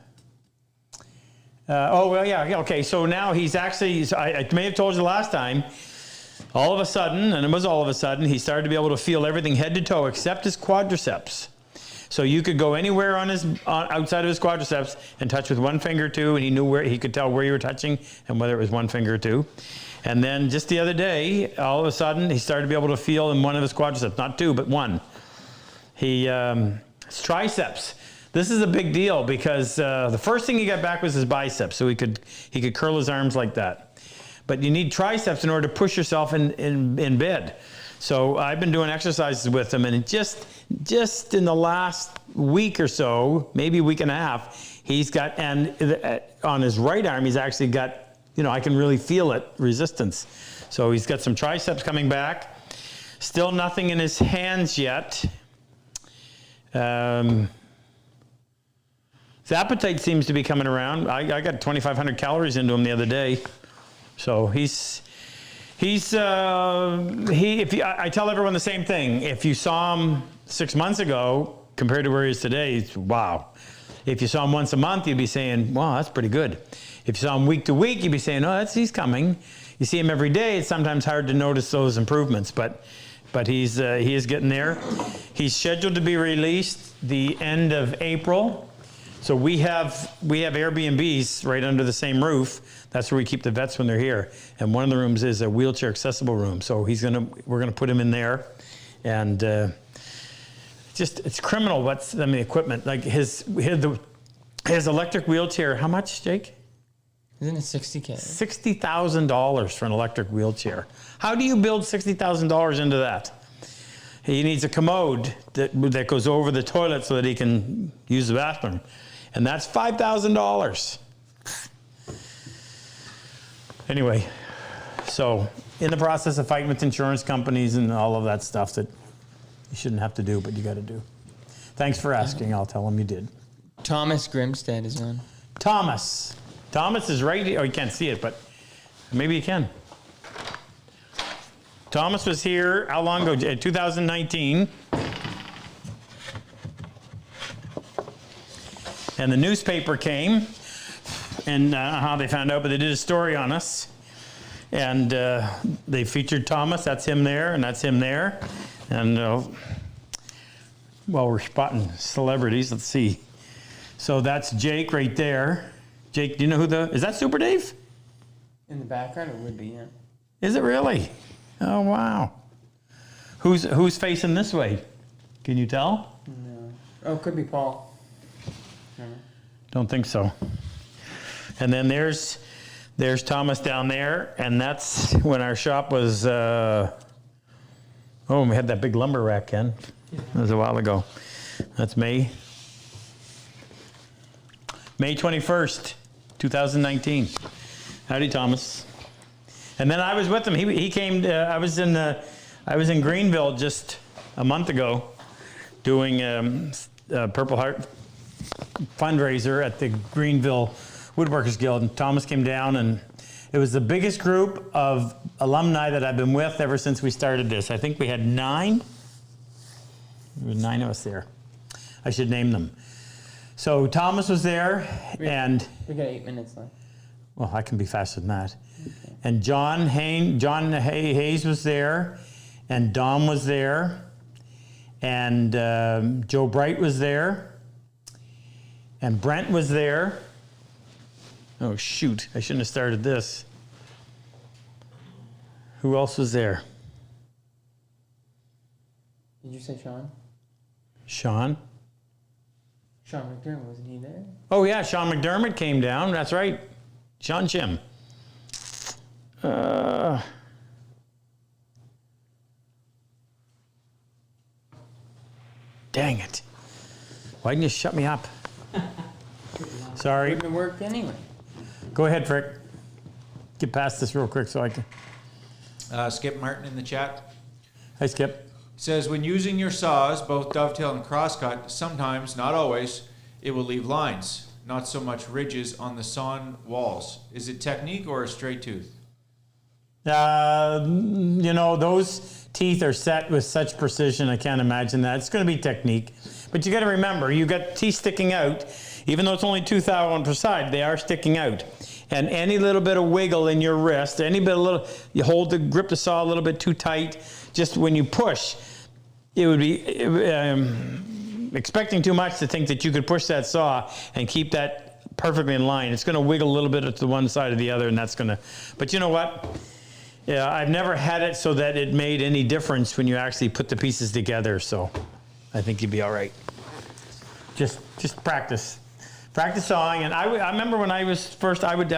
Okay. So now he's actually, I may have told you last time, all of a sudden, and it was all of a sudden, he started to be able to feel everything head to toe except his quadriceps. So you could go anywhere on outside of his quadriceps and touch with one finger or two, and he could tell where you were touching and whether it was one finger or two. And then just the other day, all of a sudden, he started to be able to feel in one of his quadriceps, not two, but one. His triceps. This is a big deal because the first thing he got back was his biceps, so he could curl his arms like that. But you need triceps in order to push yourself in bed. So I've been doing exercises with him, and just in the last week or so, maybe a week and a half, he's got, and on his right arm, he's actually got, I can really feel it, resistance. So he's got some triceps coming back. Still nothing in his hands yet. His appetite seems to be coming around. I got 2,500 calories into him the other day. So I tell everyone the same thing. If you saw him 6 months ago compared to where he is today, wow. If you saw him once a month, you'd be saying, wow, that's pretty good. If you saw him week to week, you'd be saying, oh, he's coming. You see him every day, it's sometimes hard to notice those improvements, but he is getting there. He's scheduled to be released the end of April. So we have Airbnbs right under the same roof. That's where we keep the vets when they're here. And one of the rooms is a wheelchair accessible room. So we're gonna put him in there, and it's criminal. The equipment, like his electric wheelchair. How much, Jake? Isn't it $60,000? $60,000 for an electric wheelchair. How do you build $60,000 into that? He needs a commode that goes over the toilet so that he can use the bathroom. And that's $5,000. Anyway, so in the process of fighting with insurance companies and all of that stuff that you shouldn't have to do, but you got to do. Thanks for asking. I'll tell him you did. Thomas Grimstead is on. Thomas is right here. Oh, you can't see it, but maybe you can. Thomas was here, how long ago? 2019. And the newspaper came, and how they found out, but they did a story on us. And they featured Thomas, that's him there, and that's him there. And, well, we're spotting celebrities, let's see. So that's Jake right there. Jake, do you know who is that Super Dave? In the background, it would be, yeah. Is it really? Oh, wow. Who's facing this way? Can you tell? No. Oh, it could be Paul. Don't think so. And then there's Thomas down there, and that's when our shop was, we had that big lumber rack, Ken. That was a while ago. That's May 21st, 2019. Howdy, Thomas. And then I was with him. He came. I was in Greenville just a month ago, doing a Purple Heart fundraiser at the Greenville Woodworkers Guild. And Thomas came down, and it was the biggest group of alumni that I've been with ever since we started this. I think we had 9. There were 9 of us there. I should name them. So Thomas was there, and We got 8 minutes left. well, I can be faster than that. Okay. And John Hayes was there, and Dom was there, and Joe Bright was there, and Brent was there. Oh shoot, I shouldn't have started this. Who else was there? Did you say Sean? Sean? Sean McDermott, wasn't he there? Oh yeah, Sean McDermott came down, that's right. Sean Chim. Dang it. Why didn't you shut me up? Sorry. Wouldn't have worked anyway. Go ahead, Frick. Get past this real quick so I can. Skip Martin in the chat Hi, Skip. says, when using your saws, both dovetail and crosscut, sometimes, not always, it will leave lines, not so much ridges on the sawn walls. Is it technique or a straight tooth? Those teeth are set with such precision, I can't imagine that. It's going to be technique. But you got to remember, you got teeth sticking out. Even though it's only 2 thou on per side, they are sticking out. And any little bit of wiggle in your wrist, you grip the saw a little bit too tight, just when you push, it would be expecting too much to think that you could push that saw and keep that perfectly in line. It's going to wiggle a little bit to one side or the other, and that's going to, but you know what? Yeah, I've never had it so that it made any difference when you actually put the pieces together, so I think you'd be all right. Just practice. Practice sawing, and I remember when I was first, I'd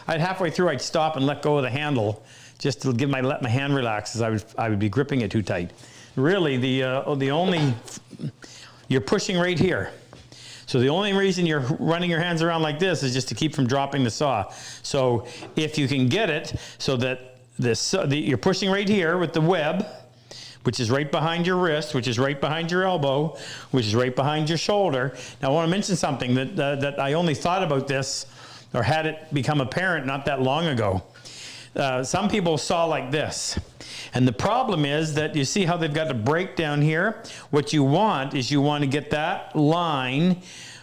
halfway through, I'd stop and let go of the handle just to let my hand relax, as I would be gripping it too tight. Really, you're pushing right here. So the only reason you're running your hands around like this is just to keep from dropping the saw. So if you can get it so that you're pushing right here with the web, which is right behind your wrist, which is right behind your elbow, which is right behind your shoulder. Now I want to mention something that I only thought about this, or had it become apparent not that long ago. Some people saw like this. And the problem is that you see how they've got a break down here? What you want is you want to get that line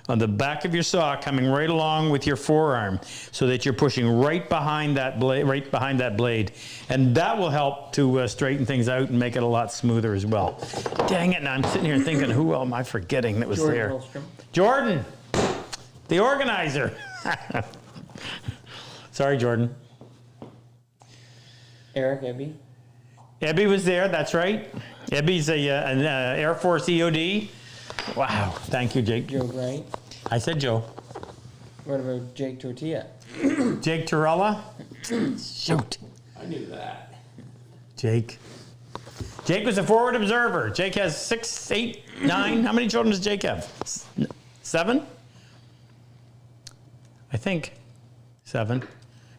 on the back of your saw coming right along with your forearm, so that you're pushing right behind that blade, and that will help to straighten things out and make it a lot smoother as well. Dang it, now I'm sitting here thinking, who am I forgetting that was Jordan there? Hillstrom. Jordan, the organizer. Sorry, Jordan. Eric Ebby. Ebby was there, that's right. Ebby's an Air Force EOD. Wow, thank you, Jake. Joe Bright. I said Joe. What about Jake Tortilla? Jake Torella? Shoot. I knew that. Jake. Jake was a forward observer. Jake has 6, 8, 9. How many children does Jake have? 7? I think. 7.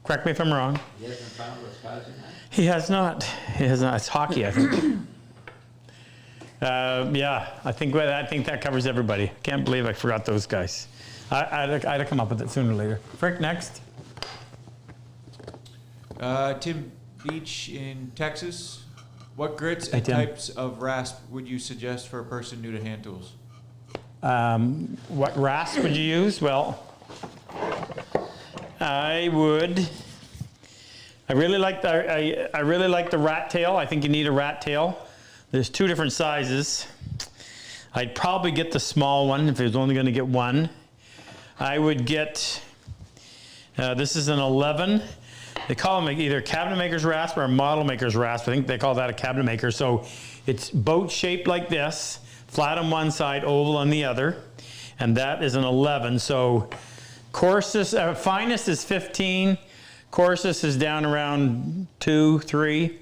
Correct me if I'm wrong. He hasn't found what's causing that? He has not. He has not. It's hockey, I think. Yeah, I think that covers everybody. Can't believe I forgot those guys. I'd have come up with it sooner or later. Frick, next. Tim Beach in Texas. What grits Hey, and Tim. types of rasp would you suggest for a person new to hand tools? What rasp would you use? Well, I really like the rat tail. I think you need a rat tail. There's 2 different sizes. I'd probably get the small one if I was only going to get one. I would get This is an 11. They call them either cabinet maker's rasp or a model maker's rasp. I think they call that a cabinet maker. So it's boat shaped like this, flat on one side, oval on the other. And that is an 11. So coarsest, finest is 15. Coarsest is down around 2, 3.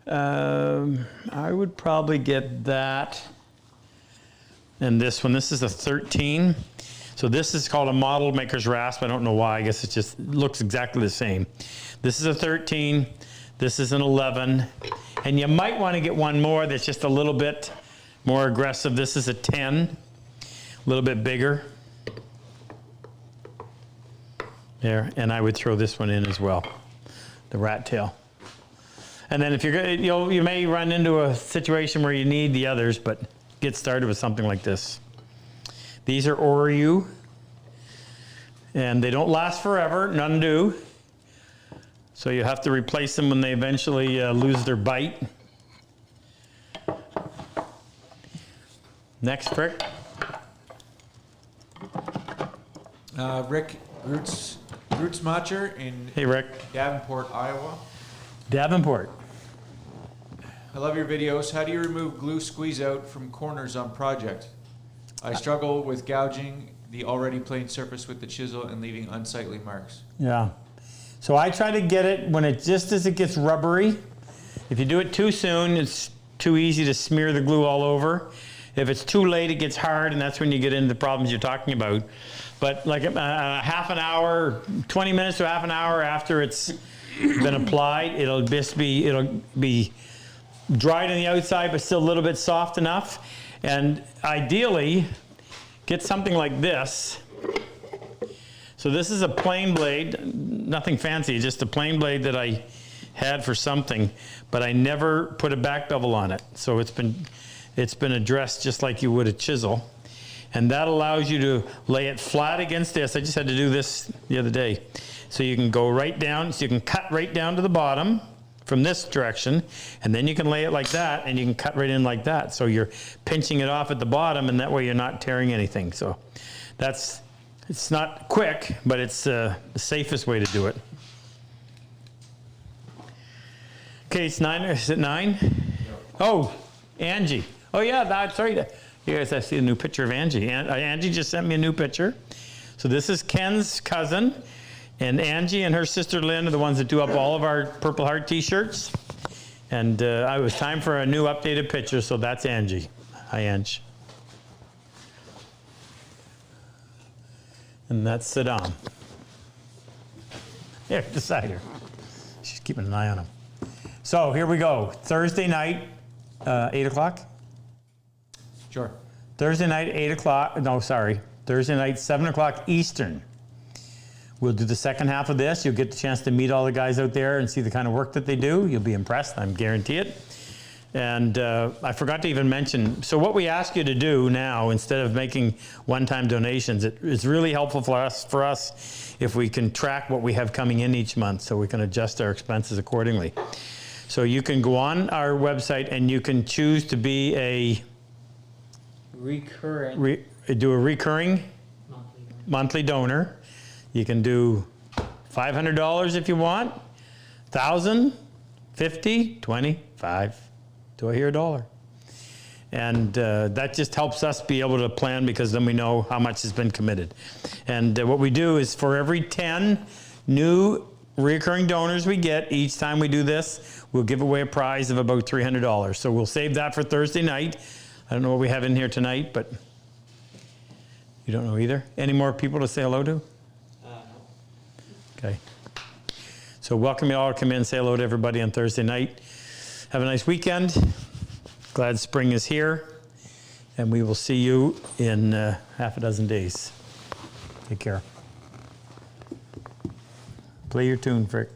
I would probably get that. And this one, this is a 13. So this is called a model maker's rasp. I don't know why. I guess it just looks exactly the same. This is a 13. This is an 11. And you might want to get one more that's just a little bit more aggressive. This is a 10. A little bit bigger. There. And I would throw this one in as well. The rat tail. And then if you're you may run into a situation where you need the others, but get started with something like this. These are Oryu, and they don't last forever, none do. So you have to replace them when they eventually lose their bite. Next, Rick. Rick Grutzmacher in Hey, Rick. Davenport, Iowa. Davenport. I love your videos. How do you remove glue squeeze out from corners on project? I struggle with gouging the already plain surface with the chisel and leaving unsightly marks. Yeah. So I try to get it when it just as it gets rubbery. If you do it too soon, it's too easy to smear the glue all over. If it's too late, it gets hard, and that's when you get into the problems you're talking about. But like half an hour, 20 minutes to half an hour after it's been applied, it'll be dried on the outside, but still a little bit soft enough. And ideally, get something like this. So this is a plain blade, nothing fancy, just a plain blade that I had for something, but I never put a back bevel on it. So it's been addressed just like you would a chisel. And that allows you to lay it flat against this. I just had to do this the other day. So you can go right down, so you can cut right down to the bottom from this direction, and then you can lay it like that, and you can cut right in like that. So you're pinching it off at the bottom, and that way you're not tearing anything. So it's not quick, but it's the safest way to do it. Okay, it's 9, is it 9? Oh, Angie. Oh yeah, that's right. Yes, I see a new picture of Angie. Angie just sent me a new picture. So this is Ken's cousin, and Angie and her sister Lynn are the ones that do up all of our Purple Heart t-shirts. And it was time for a new updated picture, so that's Angie. Hi, Angie. And that's Saddam. Here, beside her. She's keeping an eye on him. So here we go. Thursday night, 8 o'clock? Sure. Thursday night, 8 o'clock. No, sorry. Thursday night, 7 o'clock Eastern. We'll do the second half of this. You'll get the chance to meet all the guys out there and see the kind of work that they do. You'll be impressed, I guarantee it. And I forgot to even mention, so what we ask you to do now, instead of making one-time donations, it's really helpful for us if we can track what we have coming in each month so we can adjust our expenses accordingly. So you can go on our website and you can choose to be a recurring monthly donor. You can do $500 if you want, 1,000, 50, 20, 5. Do I hear a dollar? And that just helps us be able to plan, because then we know how much has been committed. And what we do is for every 10 new recurring donors we get each time we do this, we'll give away a prize of about $300. So we'll save that for Thursday night. I don't know what we have in here tonight, but you don't know either. Any more people to say hello to? Okay. So welcome you all to come in and say hello to everybody on Thursday night. Have a nice weekend. Glad spring is here. And we will see you in half a dozen days. Take care. Play your tune, Frick.